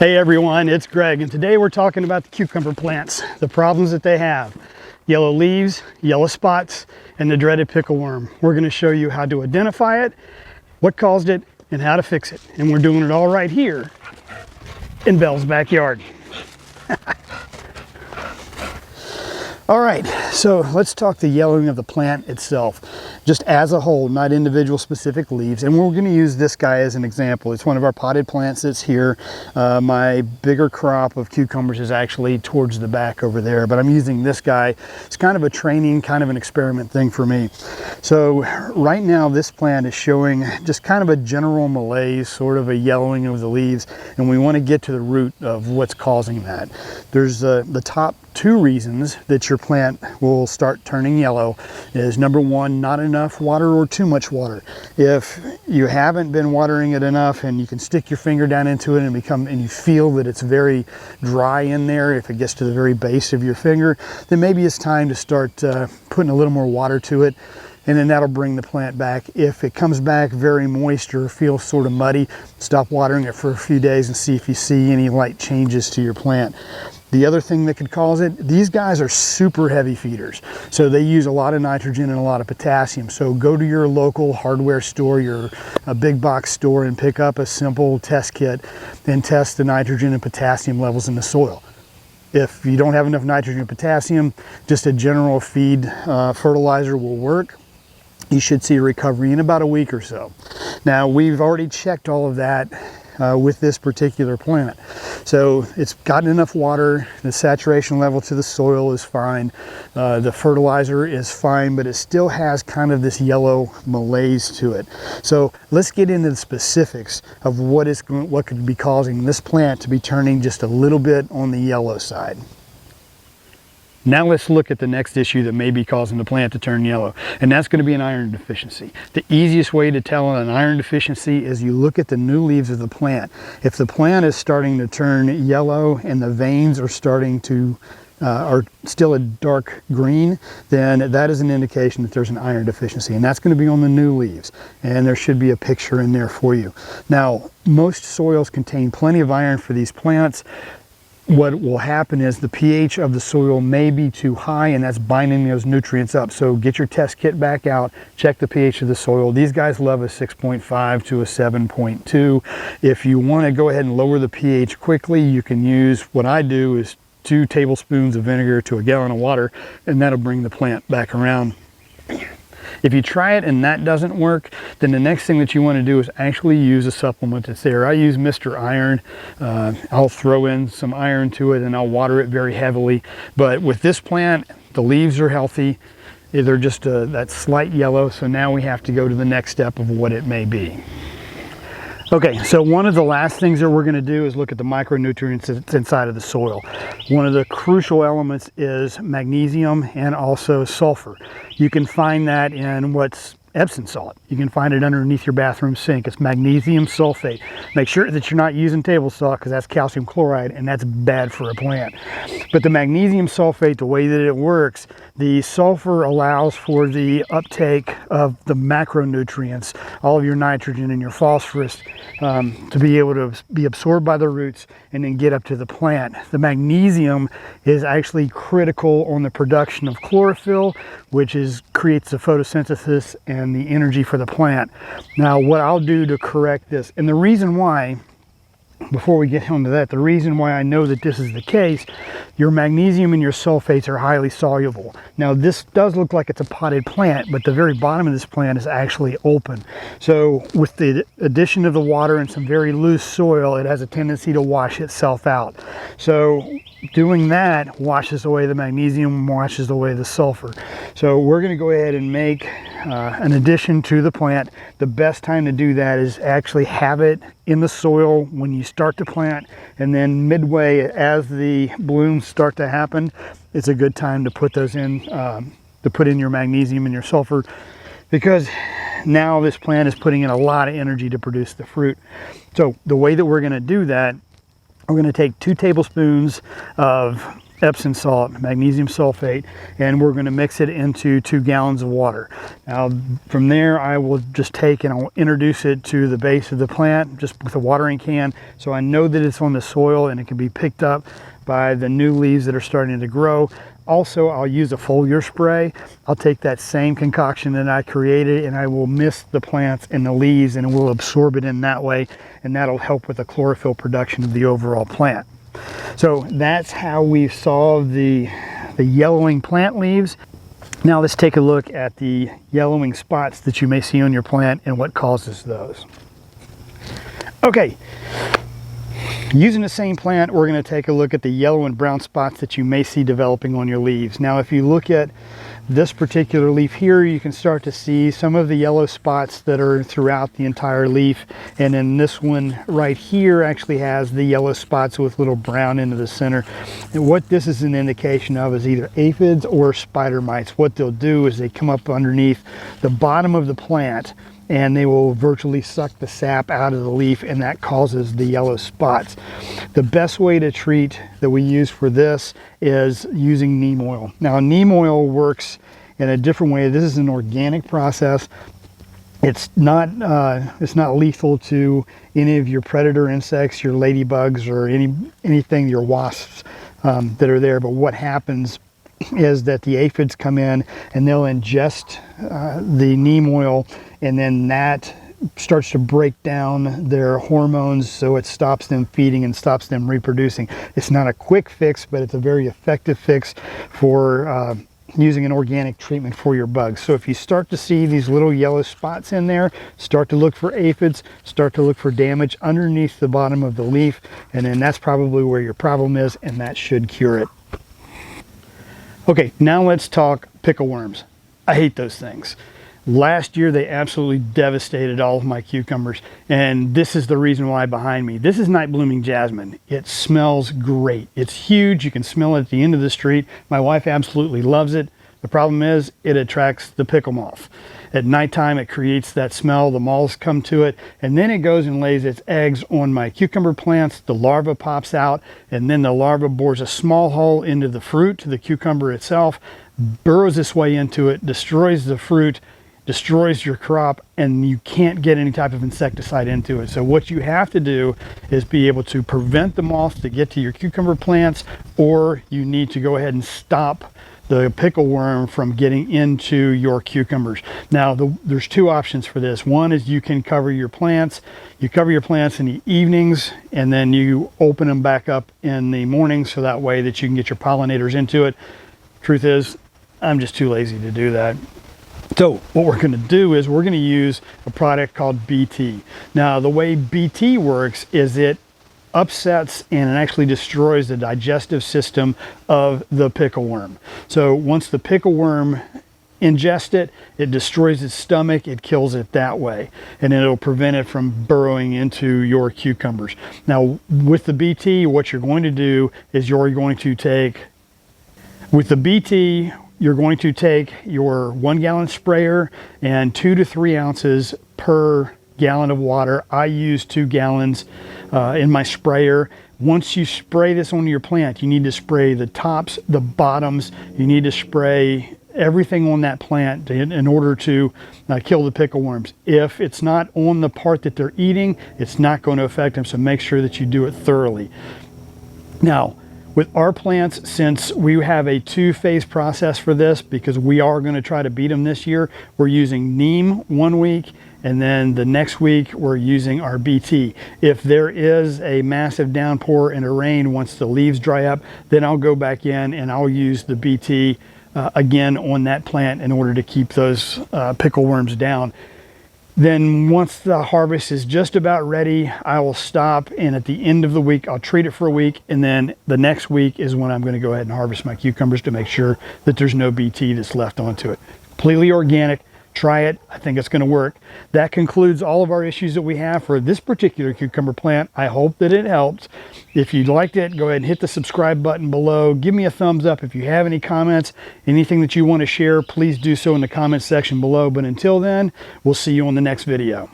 Hey everyone, it's Greg, and today we're talking about the cucumber plants, the problems that they have. Yellow leaves, yellow spots, and the dreaded pickle worm. We're going to show you how to identify it, what caused it, and how to fix it. And we're doing it all right here in Belle's backyard. All right, so let's talk the yellowing of the plant itself, just as a whole, not individual specific leaves. And we're going to use this guy as an example. It's one of our potted plants that's here. My bigger crop of cucumbers is actually towards the back over there, but I'm using this guy. It's kind of a training, kind of an experiment thing for me. So right now this plant is showing just kind of a general malaise, sort of a yellowing of the leaves, and we want to get to the root of what's causing that. There's the top two reasons that your plant will start turning yellow is number one, not enough water or too much water. If you haven't been watering it enough and you can stick your finger down into it and you feel that it's very dry in there, if it gets to the very base of your finger, then maybe it's time to start putting a little more water to it, and then that'll bring the plant back. If it comes back very moist or feels sort of muddy, stop watering it for a few days and see if you see any light changes to your plant. The other thing that could cause it, these guys are super heavy feeders. So they use a lot of nitrogen and a lot of potassium. So go to your local hardware store, your big box store, and pick up a simple test kit and test the nitrogen and potassium levels in the soil. If you don't have enough nitrogen and potassium, just a general feed fertilizer will work. You should see a recovery in about a week or so. Now, we've already checked all of that with this particular plant. So it's gotten enough water, the saturation level to the soil is fine, the fertilizer is fine, but it still has kind of this yellow malaise to it. So let's get into the specifics of what could be causing this plant to be turning just a little bit on the yellow side. Now let's look at the next issue that may be causing the plant to turn yellow, and that's going to be an iron deficiency. The easiest way to tell an iron deficiency is you look at the new leaves of the plant. If the plant is starting to turn yellow and the veins are starting to are still a dark green, then that is an indication that there's an iron deficiency, and that's going to be on the new leaves, and there should be a picture in there for you. Now, most soils contain plenty of iron for these plants. What will happen is the pH of the soil may be too high, and that's binding those nutrients up. So get your test kit back out, check the pH of the soil. These guys love a 6.5 to a 7.2. If you want to go ahead and lower the pH quickly, you can use, what I do is 2 tablespoons of vinegar to a gallon of water, and that'll bring the plant back around. If you try it and that doesn't work, then the next thing that you want to do is actually use a supplement that's there. I use Mr. Iron. I'll throw in some iron to it and I'll water it very heavily. But with this plant, the leaves are healthy. They're just that slight yellow, so now we have to go to the next step of what it may be. Okay, so one of the last things that we're going to do is look at the micronutrients that's inside of the soil. One of the crucial elements is magnesium and also sulfur. You can find that in what's Epsom salt. You can find it underneath your bathroom sink. It's magnesium sulfate. Make sure that you're not using table salt, because that's calcium chloride and that's bad for a plant. But the magnesium sulfate, the way that it works, the sulfur allows for the uptake of the macronutrients, all of your nitrogen and your phosphorus, to be able to be absorbed by the roots and then get up to the plant. The magnesium is actually critical on the production of chlorophyll, which creates the photosynthesis and the energy for the plant. Now, what I'll do to correct this, and the reason why, before we get into that, the reason why I know that this is the case, your magnesium and your sulfates are highly soluble. Now, this does look like it's a potted plant, but the very bottom of this plant is actually open. So with the addition of the water and some very loose soil, it has a tendency to wash itself out. So doing that washes away the magnesium, washes away the sulfur. So we're going to go ahead and make an addition to the plant. The best time to do that is actually have it in the soil when you start to plant, and then midway as the blooms start to happen, it's a good time to put those in, to put in your magnesium and your sulfur, because now this plant is putting in a lot of energy to produce the fruit. So the way that we're going to do that, we're going to take 2 tablespoons of Epsom salt, magnesium sulfate, and we're going to mix it into 2 gallons of water. Now from there I will just take and I'll introduce it to the base of the plant just with a watering can, so I know that it's on the soil and it can be picked up by the new leaves that are starting to grow. Also, I'll use a foliar spray. I'll take that same concoction that I created and I will mist the plants and the leaves, and it will absorb it in that way, and that'll help with the chlorophyll production of the overall plant. So that's how we've solved the yellowing plant leaves. Now let's take a look at the yellowing spots that you may see on your plant and what causes those. Okay, using the same plant, we're going to take a look at the yellow and brown spots that you may see developing on your leaves. Now if you look at this particular leaf here, you can start to see some of the yellow spots that are throughout the entire leaf, and then this one right here actually has the yellow spots with little brown into the center. And what this is an indication of is either aphids or spider mites. What they'll do is they come up underneath the bottom of the plant and they will virtually suck the sap out of the leaf, and that causes the yellow spots. The best way to treat that we use for this is using neem oil. Now neem oil works in a different way. This is an organic process. It's not lethal to any of your predator insects, your ladybugs, or anything, your wasps that are there. But what happens is that the aphids come in and they'll ingest the neem oil, and then that starts to break down their hormones, so it stops them feeding and stops them reproducing. It's not a quick fix, but it's a very effective fix for using an organic treatment for your bugs. So if you start to see these little yellow spots in there, start to look for aphids, start to look for damage underneath the bottom of the leaf, and then that's probably where your problem is, and that should cure it. Okay, now let's talk pickle worms. I hate those things. Last year they absolutely devastated all of my cucumbers, and this is the reason why behind me. This is night blooming jasmine. It smells great. It's huge. You can smell it at the end of the street. My wife absolutely loves it. The problem is it attracts the pickle moth. At nighttime it creates that smell, the moths come to it, and then it goes and lays its eggs on my cucumber plants. The larva pops out, and then the larva bores a small hole into the fruit, the cucumber itself, burrows its way into it, destroys the fruit, destroys your crop, and you can't get any type of insecticide into it. So what you have to do is be able to prevent the moth to get to your cucumber plants, or you need to go ahead and stop the pickle worm from getting into your cucumbers. Now there's 2 options for this. One is you can cover your plants. You cover your plants in the evenings, and then you open them back up in the morning, so that way that you can get your pollinators into it. Truth is, I'm just too lazy to do that. So what we're going to do is we're going to use a product called BT. Now the way BT works is it upsets and it actually destroys the digestive system of the pickle worm. So once the pickle worm ingests it, it destroys its stomach, it kills it that way, and it'll prevent it from burrowing into your cucumbers. Now with the BT, what you're going to do is you're going to take your 1 gallon sprayer and 2 to 3 ounces per gallon of water. I use 2 gallons in my sprayer. Once you spray this onto your plant, you need to spray the tops, the bottoms. You need to spray everything on that plant in order to kill the pickle worms. If it's not on the part that they're eating, it's not going to affect them, so make sure that you do it thoroughly. Now, with our plants, since we have a 2-phase process for this, because we are going to try to beat them this year, we're using neem 1 week, and then the next week we're using our BT. If there is a massive downpour and a rain once the leaves dry up, then I'll go back in and I'll use the BT again on that plant in order to keep those pickle worms down. Then once the harvest is just about ready, I will stop, and at the end of the week I'll treat it for a week, and then the next week is when I'm going to go ahead and harvest my cucumbers to make sure that there's no BT that's left onto it. Completely organic. Try it. I think it's going to work. That concludes all of our issues that we have for this particular cucumber plant. I hope that it helped. If you liked it, go ahead and hit the subscribe button below. Give me a thumbs up. If you have any comments, anything that you want to share, please do so in the comment section below. But until then, we'll see you on the next video.